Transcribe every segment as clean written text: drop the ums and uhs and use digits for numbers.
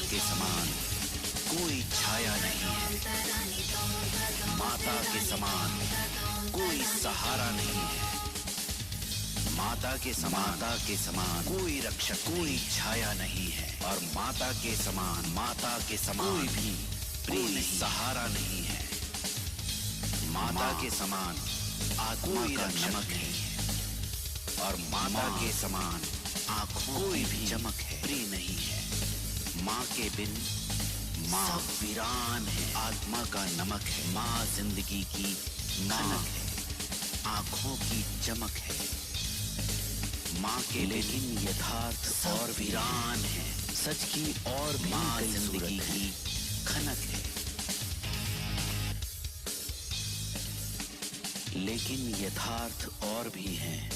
के समान कोई छाया नहीं है, माता के समान कोई सहारा नहीं है, माता के समान कोई रक्षक, कोई छाया नहीं है, और माता के समान कोई भी प्रेम नहीं, सहारा नहीं है। माता के समान आत्मा का नमक है, और माता के समान आंखों कोई भी चमक है, प्रिय नहीं है। माँ के बिन माँ वीरान है, आत्मा का नमक है, माँ जिंदगी की खनक है, आंखों की चमक है। माँ के लेकिन यथार्थ और वीरान है, सच की और भी माँ जिंदगी की खनक है। लेकिन यथार्थ और भी हैं,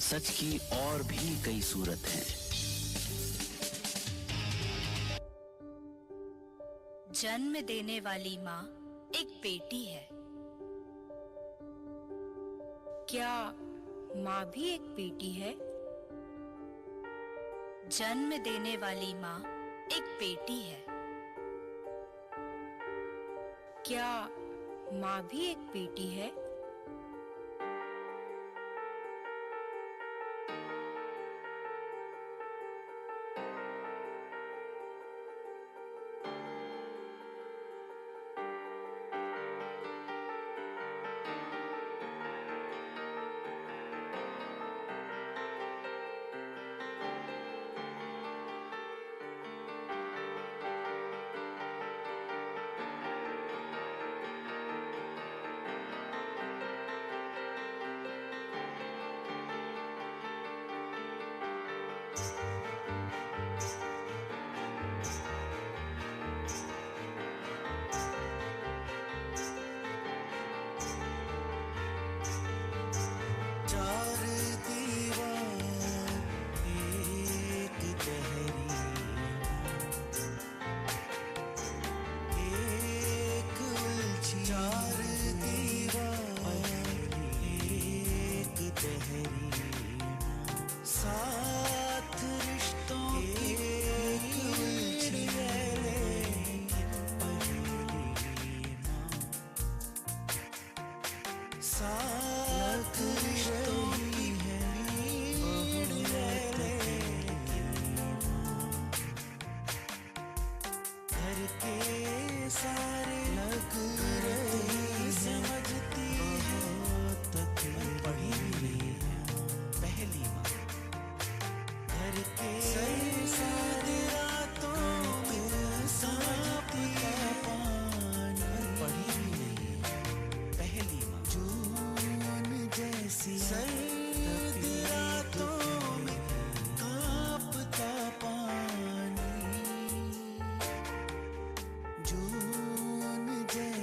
सच की और भी कई सूरत हैं। जन्म देने वाली माँ एक बेटी है। क्या माँ भी एक बेटी है? जन्म देने वाली माँ एक बेटी है। क्या माँ भी एक बेटी है?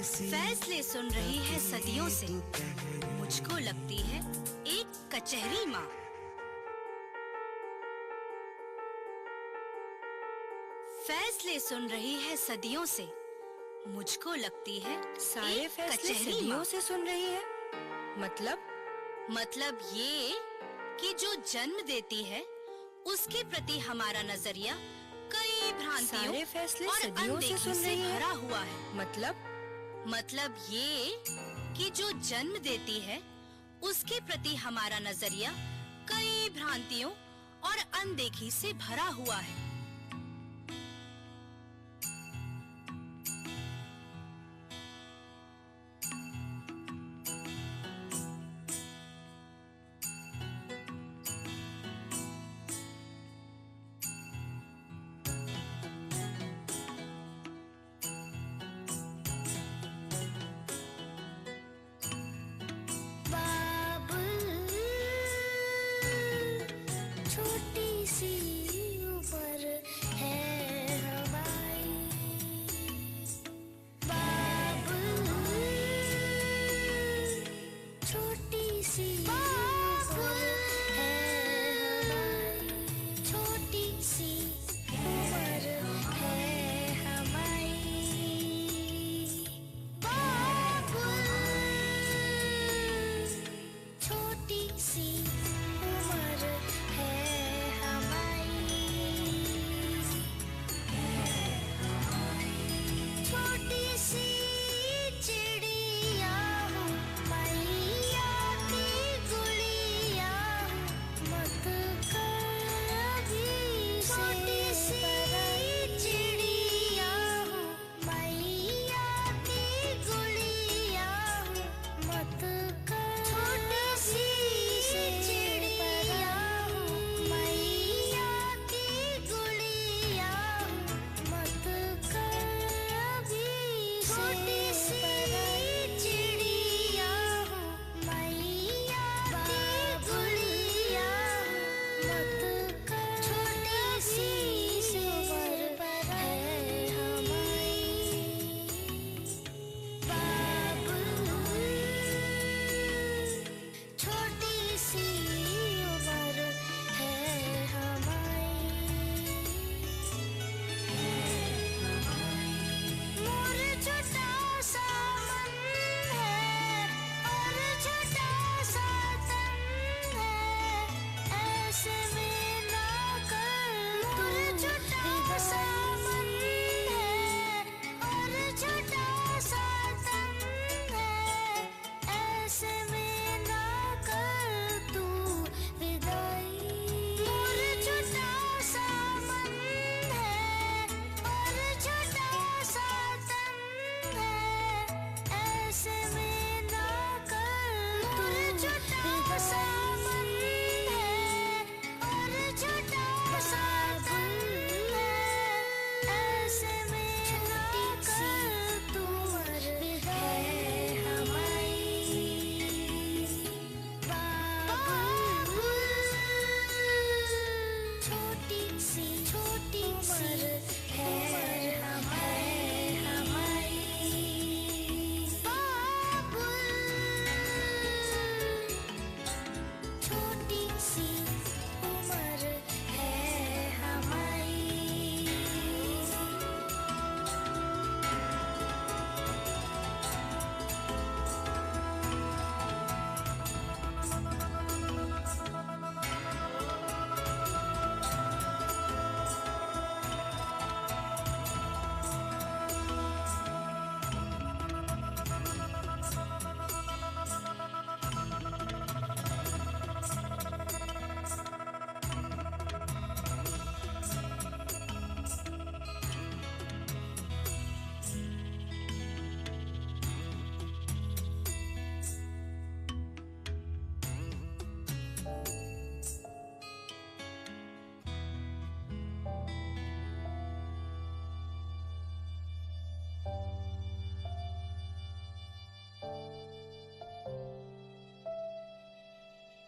फैसले सुन रही है सदियों से, मुझको लगती है एक कचहरी माँ। फैसले सुन रही है सदियों से, मुझको लगती है सारे फैसले सदियों से सुन रही है। मतलब ये कि जो जन्म देती है उसके प्रति हमारा नजरिया कई भ्रांतियों सारे फैसले और सदियों से अनदेखी सुन से रही है। भरा हुआ है। मतलब ये कि जो जन्म देती है उसके प्रति हमारा नजरिया कई भ्रांतियों और अनदेखी से भरा हुआ है। छोटी सी उम्र है हमारी, बाबुल छोटी सी उम्र है हमारी, छोटी सी उम्र है हमारी, बाबुल छोटी सी उम्र है हमारी, छोटी सी चिड़िया हूँ, मैया की गुड़िया हूँ, मत कभी छोटी सी चिड़िया हूँ, मैया की गुड़िया हूँ, मत छोटी सी चिड़िया हूँ, मैया की गुड़िया हूँ, मत कभी छोटी सी चिड़िया हूँ, मैया की गुड़िया हूँ, मत छोटी सी उम्र है हमारी, बाबुल छोटी सी उम्र है हमारी, मोर छोटा सा मन है और छोटा सा तन है, ऐसे में ना कर मोर छोटा सा मन है और छोटा सा तन है, ऐसे में ना कर तू विदाई, मोर छोटा सा मन है और छोटा सा तन है, ऐसे में ना कर तू छोटा सा मन है और छोटा सा तन है, ऐसे में ना कर तू है हमारी, बाबुल छोटी सी उम्र है हमारी, बाबुल छोटी सी उम्र है हमारी।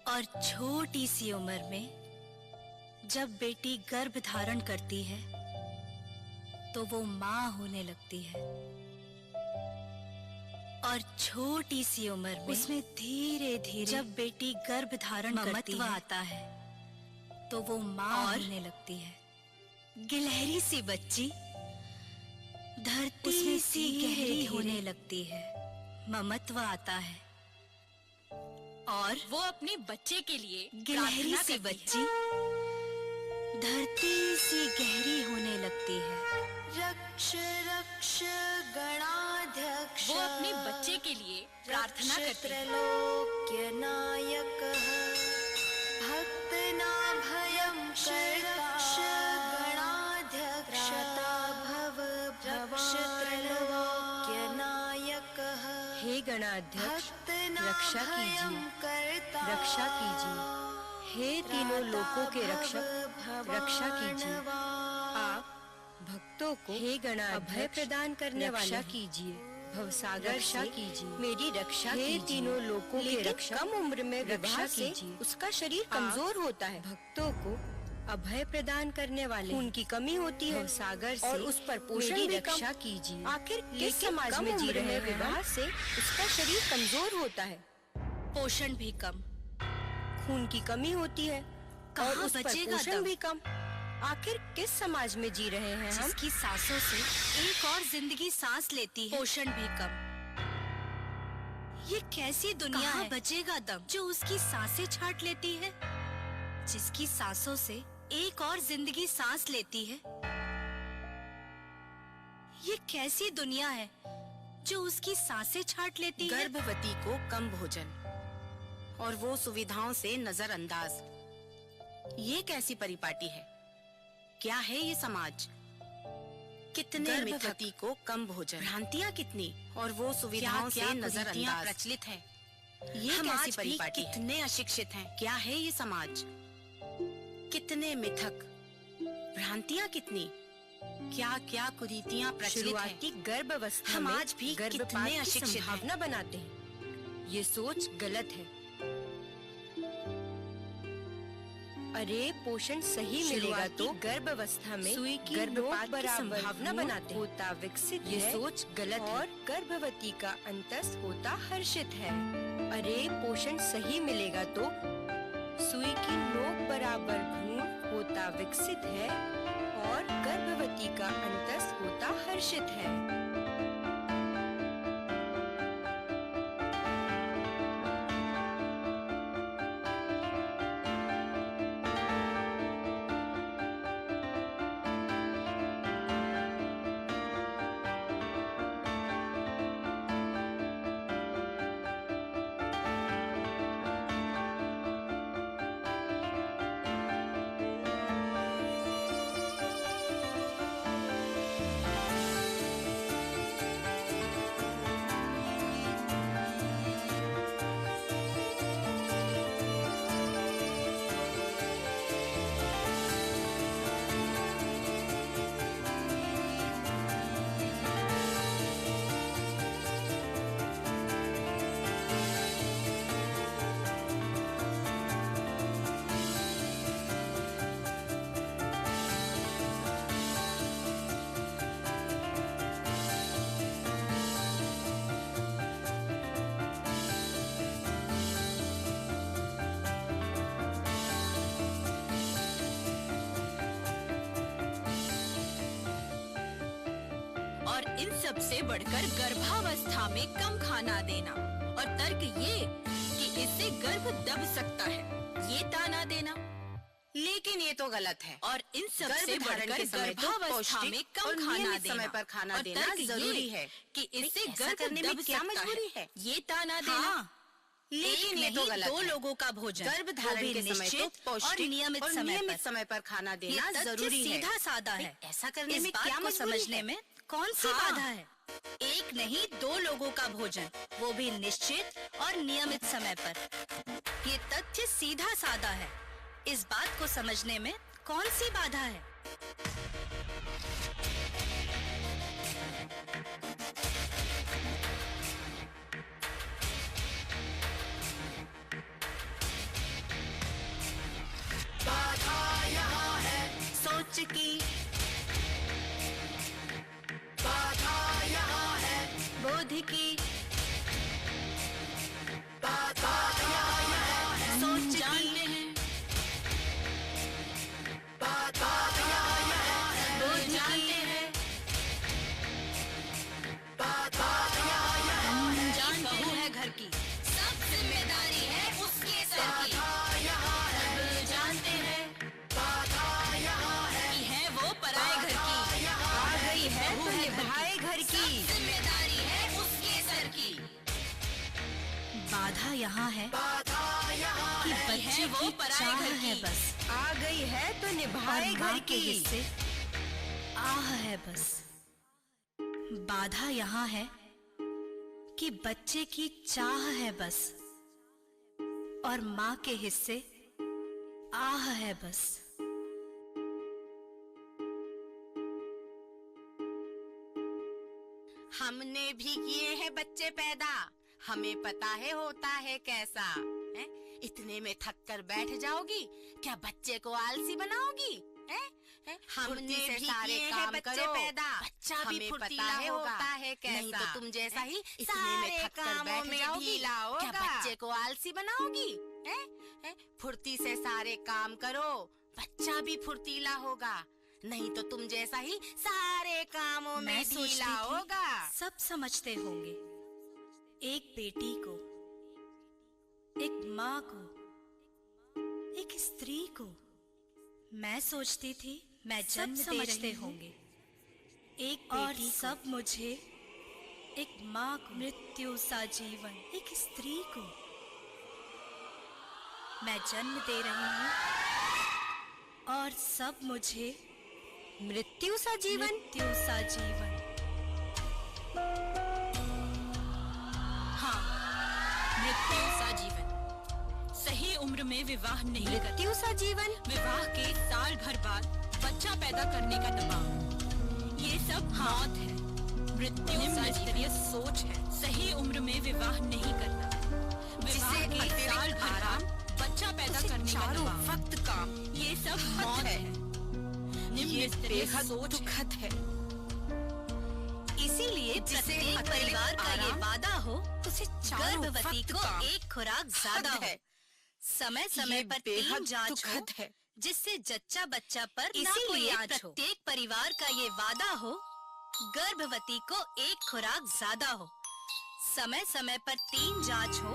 और छोटी सी उम्र में जब बेटी गर्भ धारण करती है तो वो माँ होने लगती है, और छोटी सी उम्र में उसमें धीरे धीरे जब बेटी गर्भ धारण करती है आता है तो वो माँ होने लगती है। गिलहरी सी बच्ची धरती उसमें सी गहरी होने लगती है, ममत्व आता है, और वो अपने बच्चे के लिए गिलहरी सी बच्ची धरती सी गहरी होने लगती है। रक्ष रक्ष गणाध्यक्ष वो अपने बच्चे के लिए प्रार्थना करते हैं। त्रैलोक्य नायक भक्तनाभयं करता गणाध्यक्ष भव भक्ष त्रैलोक्य नायक हे गणाध्यक्ष, रक्षा भक्तनाभयं कीजिए, करता रक्षा कीजिए। हे तीनों लोकों के रक्षक, रक्षा कीजिए। आप भक्तों को हे गणाध्यक्ष अभय प्रदान करने वाले रक्षा कीजिए, भवसागर रक्षा कीजिए, मेरी रक्षा कीजिए। तीनों लोकों के रक्षक कम उम्र में विवाह से उसका शरीर कमजोर होता है। भक्तों को अभय प्रदान करने वाले उनकी कमी होती है, सागर से और उस पर पोषण भी रक्षा कीजिए। आखिर किस समाज में जी रहे हैं? विवाह से उसका शरीर कमजोर होता है, पोषण भी कम, खून की कमी होती है और उस पर पोषण भी कम। आखिर किस समाज में जी रहे हैं हम? जिसकी सांसों से एक और जिंदगी सांस लेती है, पोषण भी कम। ये कैसी दुनिया है? बचेगा दम जो उसकी सांसें छाट लेती है? जिसकी सांसों से एक और जिंदगी सांस लेती है? ये कैसी दुनिया है जो उसकी सांसें छाट लेती है? गर्भवती को कम भोजन और वो सुविधाओं से नजरअंदाज, ये कैसी परिपाटी है? क्या है ये समाज? कितने गर्भवती को कम भोजन, भ्रांतियाँ कितनी और वो सुविधाओं से नजरअंदाज प्रचलित है। ये कैसी परिपाटी? कितने अशिक्षित हैं? क्या है ये समाज? कितने मिथक, भ्रांतियाँ कितनी, क्या क्या कुरीतियाँ प्रचलित हैं। शुरुआती गर्भावस्था हम में आज भी गर्भपात कितने की अशिक्षित हैं। संभावना बनाते हैं। ये सोच गलत है। अरे पोषण सही मिलेगा तो गर्भावस्था में सुई की गर्भपात नोक की बराबर संभावना भ्रूण बनाते हैं। होता विकसित ये है सोच गलत है। और गर्भवती का अंतस होता हर्षित है। अरे पोषण सही मिलेगा तो सुई की नोक बराबर भ्रूण होता विकसित है और गर्भवती का अंतस होता हर्षित है। और इन सब से बढ़कर गर्भावस्था में कम खाना देना और तर्क ये कि इससे गर्भ दब सकता है, ये ताना देना। लेकिन ये तो गलत है। और इन सब से गर्भधारण बढ़कर के समय तो गर्भावस्था पौष्टिक में और कम खाना नियमित देना समय पर खाना और देना तर्क ये जरूरी है कि इससे ऐसा गर्भ करने में दब क्या सकता मजबूरी है? ये ताना देना। लेकिन एक ये तो नहीं, गलत दो है। लोगों का भोजन, गर्भधारण वो भी के समय तो निश्चित पौष्टिक और नियमित और समय नियमित पर। समय पर खाना ये देना तथ्य जरूरी है। सीधा साधा है। ऐसा करने इस में बात क्या को मजबूरी समझने है? में कौन सी बाधा है? एक नहीं, दो लोगों का भोजन, वो भी निश्चित और नियमित समय पर। ये तथ्य सीधा साधा है। इस बात को समझने में कौन सी बाधा है? बाधा यहाँ है सोच की, बाधा यहाँ है बोध की, बाधा यहाँ है सोच की, जानते हैं बाधा यहाँ है बोध की, बाधा यहाँ है जानते बहू है घर की, सब जिम्मेदारी है उसके सर की। बाधा यहाँ है सब जानते हैं बाधा यहाँ बाधा यहाँ है कि बच्चे वो की पराए चाह घर है की। बस, आ गई है तो और निभाए माँ घर के की। हिस्से आह है बस। बाधा यहाँ है कि बच्चे की चाह है बस, और माँ के हिस्से आह है बस। हमने भी किए हैं बच्चे पैदा, हमें पता है होता है कैसा है? इतने में थक कर बैठ जाओगी, क्या बच्चे को आलसी बनाओगी? हमने भी सारे काम करो पैदा, बच्चा भी फुर्तीला होता है कैसा? नहीं तो तुम जैसा ही इतने में थक कर बैठ जाओगी, क्या बच्चे को आलसी बनाओगी? फुर्ती से सारे काम करो, बच्चा भी फुर्तीला होगा। नहीं तो तुम जैसा ही सारे कामों में मैं सोचती ढीला थी होगा। सब समझते होंगे, एक बेटी को, एक माँ को, एक स्त्री को। मैं सोचती थी मैं जन्म समझते होंगे, एक और सब मुझे, एक माँ को, मृत्यु सा जीवन, एक स्त्री को मैं जन्म दे रही हूँ, और सब मुझे मृत्यु सा जीवन। मृत्यु सा जीवन। हाँ, मृत्यु सा जीवन। सही उम्र में विवाह नहीं करते। मृत्यु सा जीवन। विवाह के साल भर बाद बच्चा पैदा करने का दबाव, ये सब मौत है। मृत्यु निम्नस्तरीय सोच है। सही उम्र में विवाह नहीं करना। विवाह के साल भर बाद बच्चा पैदा करने का दबाव, वक्त काम, ये सब मौत है। निम्नस्तरीय सोच दुखद है। इसीलिए प्रत्येक परिवार का ये वादा हो, उसे गर्भवती को एक खुराक ज्यादा हो, समय समय पर 3 जांच हो, है जिससे जच्चा बच्चा पर ना कोई आँच हो। प्रत्येक परिवार का ये वादा हो, गर्भवती को एक खुराक ज्यादा हो, समय समय पर 3 जांच हो,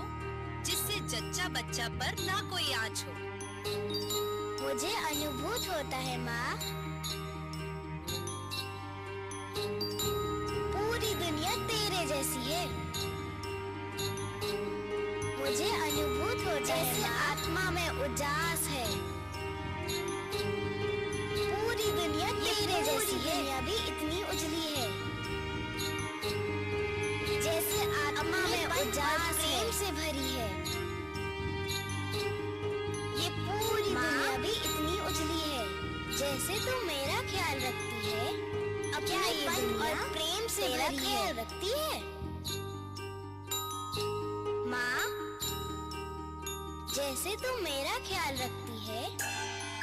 जिससे जच्चा बच्चा पर ना कोई आँच हो। मुझे अनुभूत होता है माँ, पूरी दुनिया तेरे जैसी है। मुझे अनुभूत होता है जैसे आत्मा में उजास है। पूरी दुनिया तेरे जैसी है, दुनिया भी इतनी उजली है। जैसे आत्मा में उजास प्रेम से भरी है। ये पूरी दुनिया भी इतनी उजली है। जैसे तू मेरा ख्याल रखती है, अब क्या ये दुनिया और प्रेम से मेरा ख्याल रखती है? माँ, जैसे तू मेरा ख्याल रखती है,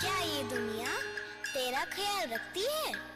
क्या ये दुनिया तेरा ख्याल रखती है?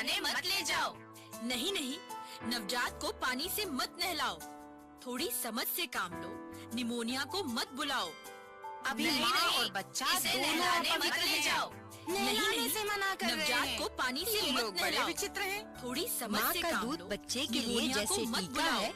नहलाने मत ले जाओ। नहीं नहीं, नवजात को पानी से मत नहलाओ। थोड़ी समझ से काम लो। निमोनिया को मत बुलाओ। अभी नहीं, माँ नहीं, और बच्चा इसे दोनों नहलाने मत अपवित्र ले हैं। जाओ। नहलाने से मना कर रहे नवजात हैं। को पानी से ये मत लोग बड़े नहलाओ। विचित्र हैं। थोड़ी समझ माँ से का काम दूध लो। बच्चे के लिए निमोनिया जैसे को मत टीका बुलाओ। है,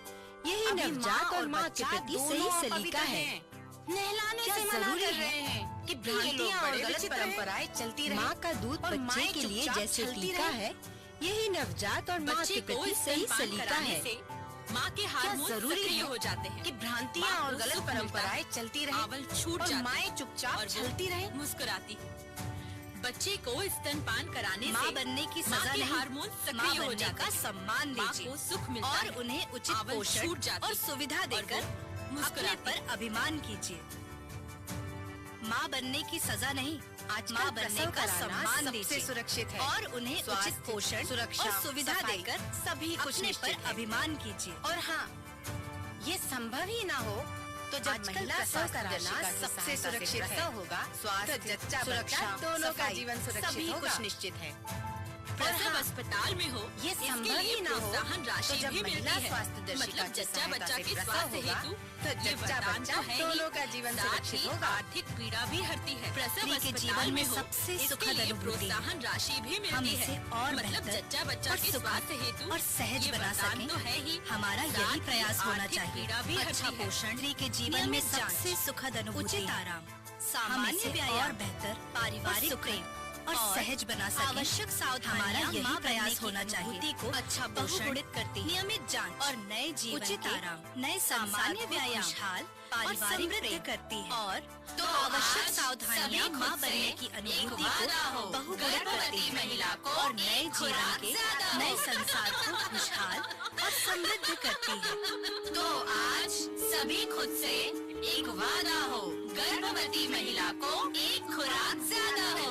यही अभी नवजात और माँ के बच्चा प्रति दोनों सही अपवित्र सलीका है। हैं। नहलाने क्या से मना जरूरी कर है रहे हैं कि ये लोग भ्रांतियाँ और बड़े गलत विचित्र हैं? परंपराएं चलती रहे। माँ का दूध और बच्चे माएं के लिए चुपचाप जैसे चलती टीका रहें। है, यही नवजात और माँ बच्चे के को प्रति सही स्तनपान सलीका कराने है। से माँ के हार्मोन जरूरी सक्रिय है हो जाते हैं कि भ्रांतियाँ माँ और को गलत सुख मिलता परंपराएं है। चलती रहे आवल छूट और जाती माएं है। चुपचाप और वो चलती रहे। मुस्कुराती। बच्चे को स्तनपान कराने माँ से बनने की माँ सजा के नहीं, हार्मोन माँ सक्रिय हो बनने जाते का हैं। सम्मान माँ दीजिए को सुख मिलता और है। उन्हें उचित आवल पोषण छूट जाती और है। सुविधा और वो देकर अपने मुस्कुराती पर अभिमान कीजिए। माँ बनने की सजा नहीं, आजकल माँ बनने प्रसव का कराना सम्मान सबसे दीजिए सुरक्षित है। और उन्हें उचित स्वास्थ्य, पोषण सुरक्षा, और सुविधा सफाई, देकर सभी कुछ अपने निश्चित पर है। अभिमान कीजिए। और हाँ, ये संभव ही ना हो तो जब आजकल महिला प्रसव स्वास्थ्य कराना दर्शिका की सबसे सहायता से सुरक्षित है। प्रसव होगा, स्वास्थ्य, तो जच्चा सुरक्षा, बच्चा दोनों का सफाई, जीवन सुरक्षित सभी होगा। कुछ निश्चित है। प्रसव अस्पताल में हो ये इसके संभव लिए ही ना हो प्रोत्साहन राशि तो जब भी महिला मिलती है। स्वास्थ्य दर्शिका मतलब की जच्चा सहायता बच्चा से के प्रसव स्वास्थ्य होगा, हेतु तो ये जच्चा वरदान बच्चा तो है ही, दोनों का जीवन साथ सुरक्षित ही होगा। आर्थिक पीड़ा भी हरती है। प्रसव स्त्री के अस्पताल जीवन में हो सबसे इसके सुखद लिए अनुभूति है। प्रोत्साहन राशि भी हम मिलती इसे है। और मतलब बेहतर जच्चा बच्चा और के सुखद स्वास्थ्य हेतु और सहज ये बना वरदान सकें, तो है ही, हमारा साथ यही ही प्रयास होना आर्थिक चाहिए। पीड़ा भी अच्छा हरती है। पोषण, स्त्री के जीवन में नियमित जांच, सबसे सुखद अनुभूति, उचित आराम, हम सामान्य इसे व्यायाम और बेहतर पारिवारिक और प्रेम और सहज बना सकें। आवश्यक सावधानियां हमारा यही माँ प्रयास बनने की होना चाहिए। अनुभूति को अच्छा पोषण, बहुगुणित करती है। नियमित जांच और नए जीवन उचित के आराम, नए सामान्य संसार को व्यायाम, खुशहाल पारिवारिक और समृद्ध प्रेम करती है। और तो आवश्यक आज सावधानियां सभी माँ खुद से बनने की अनुभूति एक को वादा हो, बहुगुणित करती गर्भवती है महिला को और नए एक जीवन खुराक के ज्यादा हो। नए संसार को खुशहाल और समृद्ध करती है। तो आज सभी खुद से एक वादा हो, गर्भवती महिला को एक खुराक ज्यादा हो।